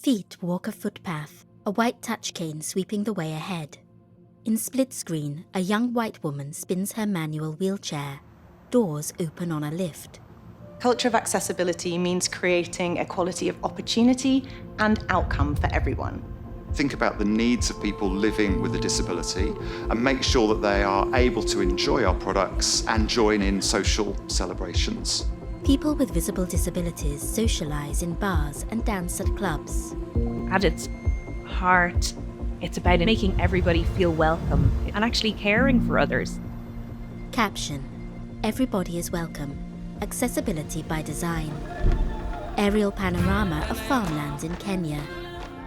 Feet walk a footpath, a white touch cane sweeping the way ahead. In split screen, a young white woman spins her manual wheelchair. Doors open on a lift. Culture of accessibility means creating equality of opportunity and outcome for everyone. Think about the needs of people living with a disability and make sure that they are able to enjoy our products and join in social celebrations. People with visible disabilities socialise in bars and dance at clubs. At its heart, it's about making everybody feel welcome and actually caring for others. Caption: Everybody is welcome. Accessibility by design. Aerial panorama of farmlands in Kenya.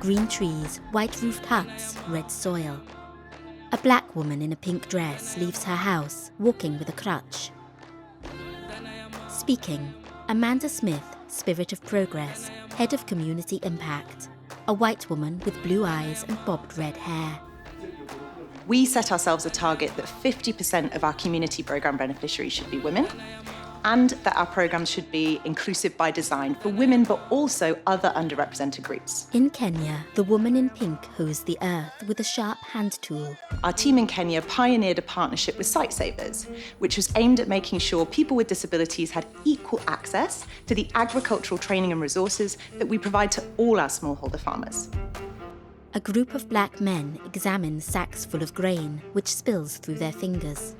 Green trees, white-roofed huts, red soil. A black woman in a pink dress leaves her house, walking with a crutch. Speaking: Amanda Smith, Spirit of Progress, Head of Community Impact. A white woman with blue eyes and bobbed red hair. We set ourselves a target that 50% of our community programme beneficiaries should be women, and that our programmes should be inclusive by design for women, but also other underrepresented groups. In Kenya, the woman in pink hoes the earth with a sharp hand tool. Our team in Kenya pioneered a partnership with Sightsavers, which was aimed at making sure people with disabilities had equal access to the agricultural training and resources that we provide to all our smallholder farmers. A group of black men examine sacks full of grain, which spills through their fingers.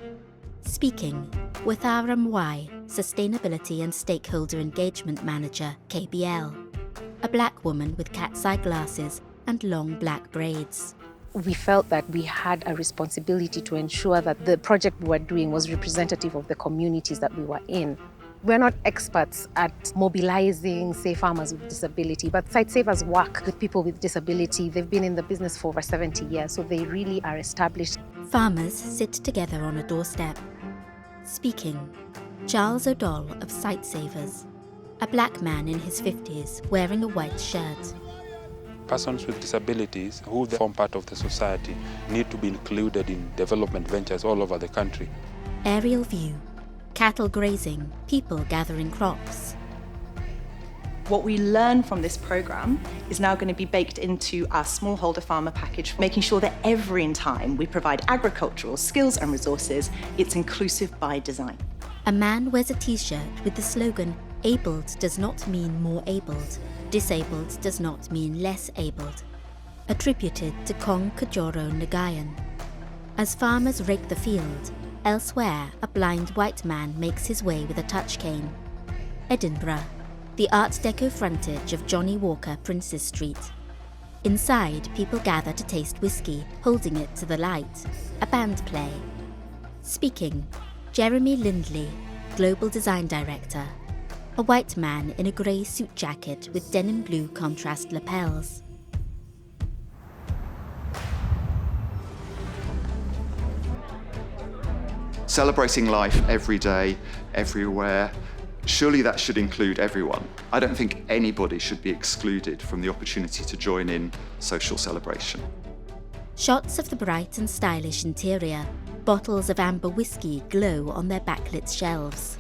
Speaking: Wethara Mwai, Sustainability and Stakeholder Engagement Manager, KBL. A black woman with cat's eye glasses and long black braids. We felt that we had a responsibility to ensure that the project we were doing was representative of the communities that we were in. We're not experts at mobilizing, say, farmers with disability, but Sightsavers work with people with disability. They've been in the business for over 70 years, so they really are established. Farmers sit together on a doorstep. Speaking: Charles O'Donnell of Sightsavers. A black man in his 50s wearing a white shirt. Persons with disabilities who form part of the society need to be included in development ventures all over the country. Aerial view. Cattle grazing, people gathering crops. What we learn from this programme is now going to be baked into our smallholder farmer package, making sure that every time we provide agricultural skills and resources, it's inclusive by design. A man wears a t-shirt with the slogan, "Abled does not mean more abled. Disabled does not mean less abled." Attributed to Kong Kajoro Nagayan. As farmers rake the field, elsewhere a blind white man makes his way with a touch cane. Edinburgh, the Art Deco frontage of Johnnie Walker Princes Street. Inside, people gather to taste whiskey, holding it to the light. A band play. Speaking: Jeremy Lindley, Global Design Director. A white man in a grey suit jacket with denim blue contrast lapels. Celebrating life every day, everywhere. Surely that should include everyone. I don't think anybody should be excluded from the opportunity to join in social celebration. Shots of the bright and stylish interior. Bottles of amber whiskey glow on their backlit shelves.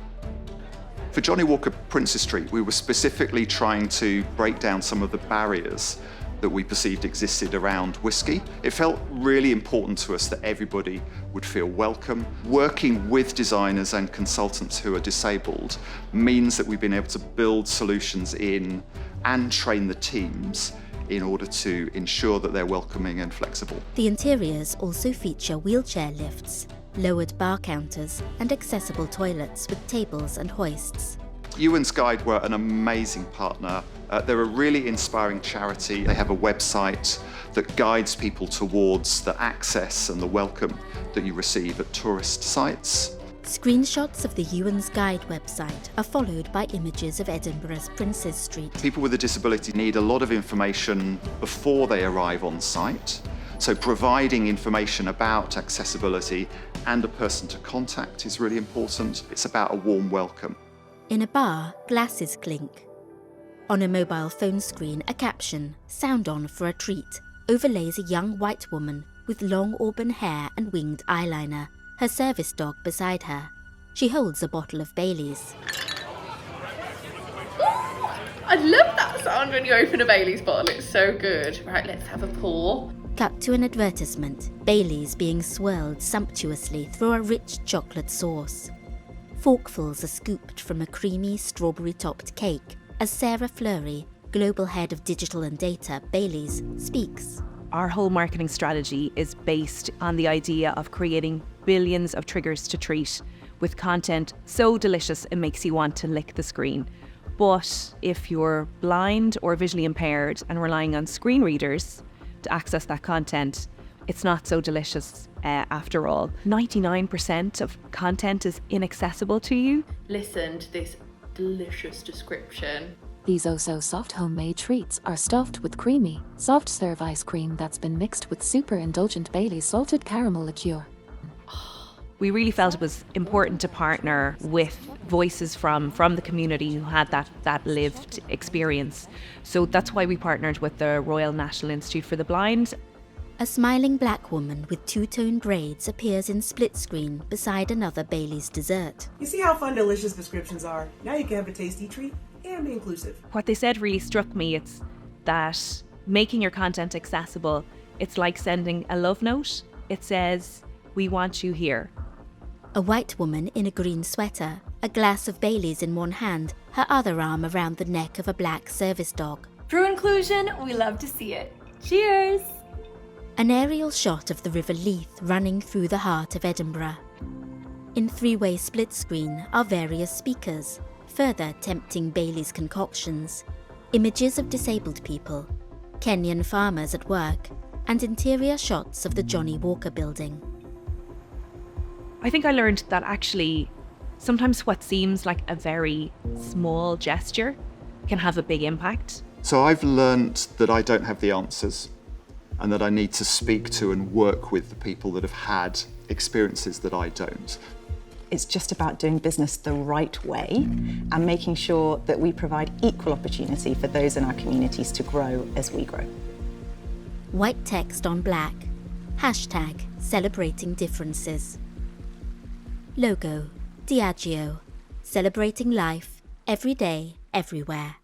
For Johnnie Walker Princes Street, we were specifically trying to break down some of the barriers that we perceived existed around whiskey. It felt really important to us that everybody would feel welcome. Working with designers and consultants who are disabled means that we've been able to build solutions in and train the teams in order to ensure that they're welcoming and flexible. The interiors also feature wheelchair lifts, lowered bar counters, and accessible toilets with tables and hoists. Ewan's Guide were an amazing partner. They're a really inspiring charity. They have a website that guides people towards the access and the welcome that you receive at tourist sites. Screenshots of the Ewan's Guide website are followed by images of Edinburgh's Princes Street. People with a disability need a lot of information before they arrive on site. So providing information about accessibility and a person to contact is really important. It's about a warm welcome. In a bar, glasses clink. On a mobile phone screen, a caption, "Sound on for a treat," overlays a young white woman with long auburn hair and winged eyeliner, her service dog beside her. She holds a bottle of Baileys. I love that sound when you open a Bailey's bottle, it's so good. Right, let's have a pour. Cut to an advertisement, Bailey's being swirled sumptuously through a rich chocolate sauce. Forkfuls are scooped from a creamy strawberry-topped cake as Sarah Fleury, Global Head of Digital and Data, Bailey's, speaks. Our whole marketing strategy is based on the idea of creating billions of triggers to treat with content so delicious it makes you want to lick the screen. But if you're blind or visually impaired and relying on screen readers to access that content, it's not so delicious after all. 99% of content is inaccessible to you. Listen to this delicious description. These oh-so-soft homemade treats are stuffed with creamy, soft-serve ice cream that's been mixed with super indulgent Bailey's salted caramel liqueur. We really felt it was important to partner with voices from the community who had that lived experience. So that's why we partnered with the Royal National Institute for the Blind. A smiling black woman with two-tone braids appears in split screen beside another Bailey's dessert. You see how fun delicious prescriptions are? Now you can have a tasty treat and be inclusive. What they said really struck me. It's that making your content accessible, it's like sending a love note. It says, "We want you here." A white woman in a green sweater, a glass of Bailey's in one hand, her other arm around the neck of a black service dog. Through inclusion, we love to see it. Cheers! An aerial shot of the River Leith running through the heart of Edinburgh. In three-way split screen are various speakers, further tempting Bailey's concoctions, images of disabled people, Kenyan farmers at work, and interior shots of the Johnnie Walker building. I think I learned that actually sometimes what seems like a very small gesture can have a big impact. So I've learnt that I don't have the answers and that I need to speak to and work with the people that have had experiences that I don't. It's just about doing business the right way and making sure that we provide equal opportunity for those in our communities to grow as we grow. White text on black. Hashtag celebrating differences. Logo, Diageo. Celebrating life, every day, everywhere.